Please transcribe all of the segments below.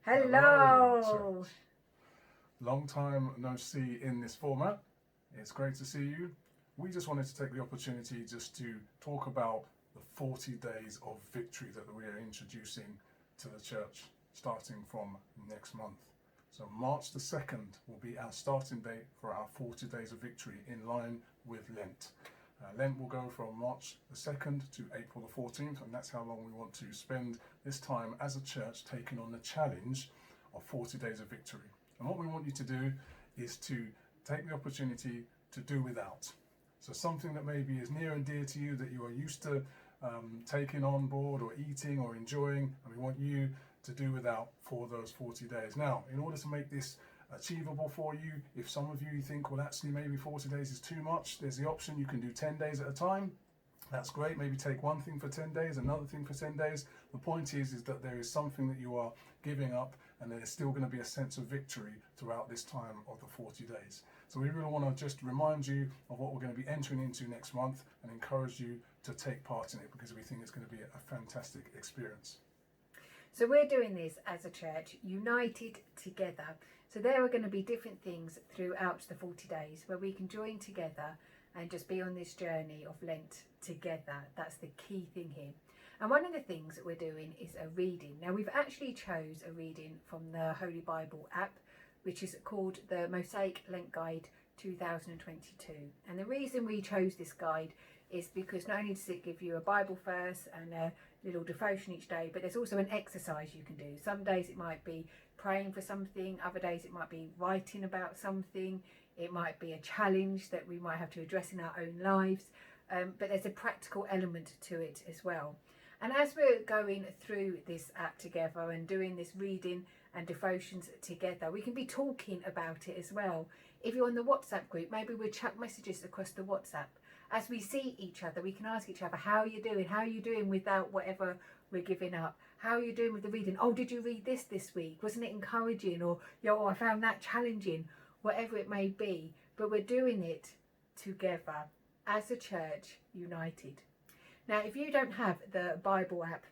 Hello. Long time no see in this format. It's great to see you. We just wanted to take the opportunity just to talk about the 40 days of victory that we are introducing to the church starting from next month. So March the 2nd will be our starting date for our 40 days of victory in line with Lent. Lent will go from March the 2nd to April the 14th, and that's how long we want to spend this time as a church taking on the challenge of 40 days of victory. And what we want you to do is to take the opportunity to do without. So something that maybe is near and dear to you that you are used to taking on board or eating or enjoying, and we want you to do without for those 40 days. Now, in order to make this achievable for you, if some of you think, well, actually maybe 40 days is too much, there's the option you can do 10 days at a time. That's great. Maybe take one thing for 10 days, another thing for 10 days. The point is that there is something that you are giving up, and there's still going to be a sense of victory throughout this time of the 40 days. So we really want to just remind you of what we're going to be entering into next month and encourage you to take part in it, because we think it's going to be a fantastic experience. So we're doing this as a church, united together. So there are going to be different things throughout the 40 days where we can join together and just be on this journey of Lent together. That's the key thing here. And one of the things that we're doing is a reading. Now, we've actually chose a reading from the Holy Bible app, which is called the Mosaic Lent Guide 2022. And the reason we chose this guide is because not only does it give you a Bible verse and a little devotion each day, but there's also an exercise you can do. Some days it might be praying for something, other days it might be writing about something, it might be a challenge that we might have to address in our own lives, but there's a practical element to it as well. And as we're going through this app together and doing this reading and devotions together, we can be talking about it as well. If you're on the WhatsApp group, maybe we'll chuck messages across the WhatsApp. As we see each other, we can ask each other, how are you doing? How are you doing without whatever we're giving up? How are you doing with the reading? Oh, did you read this week? Wasn't it encouraging? Or, I found that challenging. Whatever it may be. But we're doing it together as a church united. Now, if you don't have the Bible app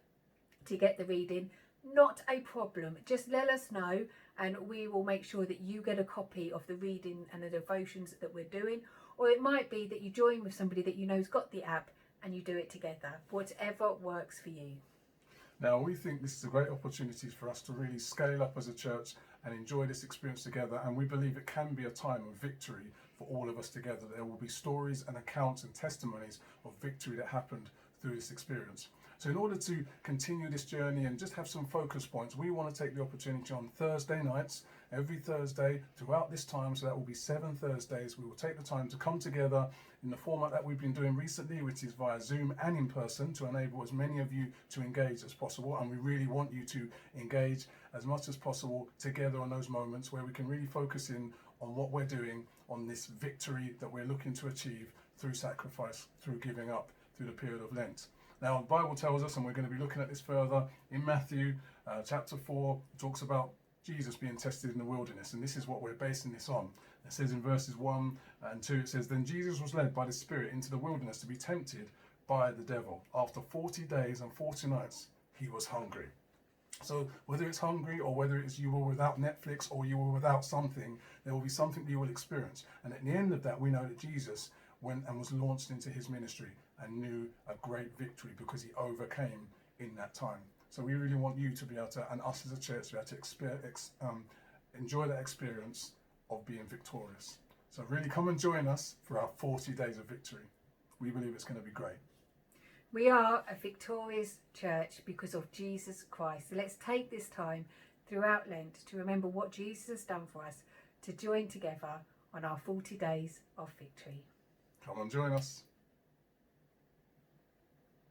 to get the reading, not a problem. Just let us know and we will make sure that you get a copy of the reading and the devotions that we're doing. Or it might be that you join with somebody that you know's got the app and you do it together. Whatever works for you. Now, we think this is a great opportunity for us to really scale up as a church and enjoy this experience together. And we believe it can be a time of victory for all of us together. There will be stories and accounts and testimonies of victory that happened through this experience. So in order to continue this journey and just have some focus points, we want to take the opportunity on Thursday nights, every Thursday throughout this time, so that will be 7 Thursdays, we will take the time to come together in the format that we've been doing recently, which is via Zoom and in person, to enable as many of you to engage as possible. And we really want you to engage as much as possible together on those moments where we can really focus in on what we're doing, on this victory that we're looking to achieve through sacrifice, through giving up, through the period of Lent. Now, the Bible tells us, and we're going to be looking at this further, in Matthew chapter 4, it talks about Jesus being tested in the wilderness, and this is what we're basing this on. It says in verses 1 and 2, it says, "Then Jesus was led by the Spirit into the wilderness to be tempted by the devil. After 40 days and 40 nights, he was hungry." So whether it's hungry or whether it's you were without Netflix or you were without something, there will be something that you will experience. And at the end of that, we know that Jesus went and was launched into his ministry and knew a great victory because he overcame in that time. So we really want you to be able to, and us as a church, to be able to enjoy that experience of being victorious. So really come and join us for our 40 days of victory. We believe it's going to be great. We are a victorious church because of Jesus Christ. So let's take this time throughout Lent to remember what Jesus has done for us, to join together on our 40 days of victory. Come and join us.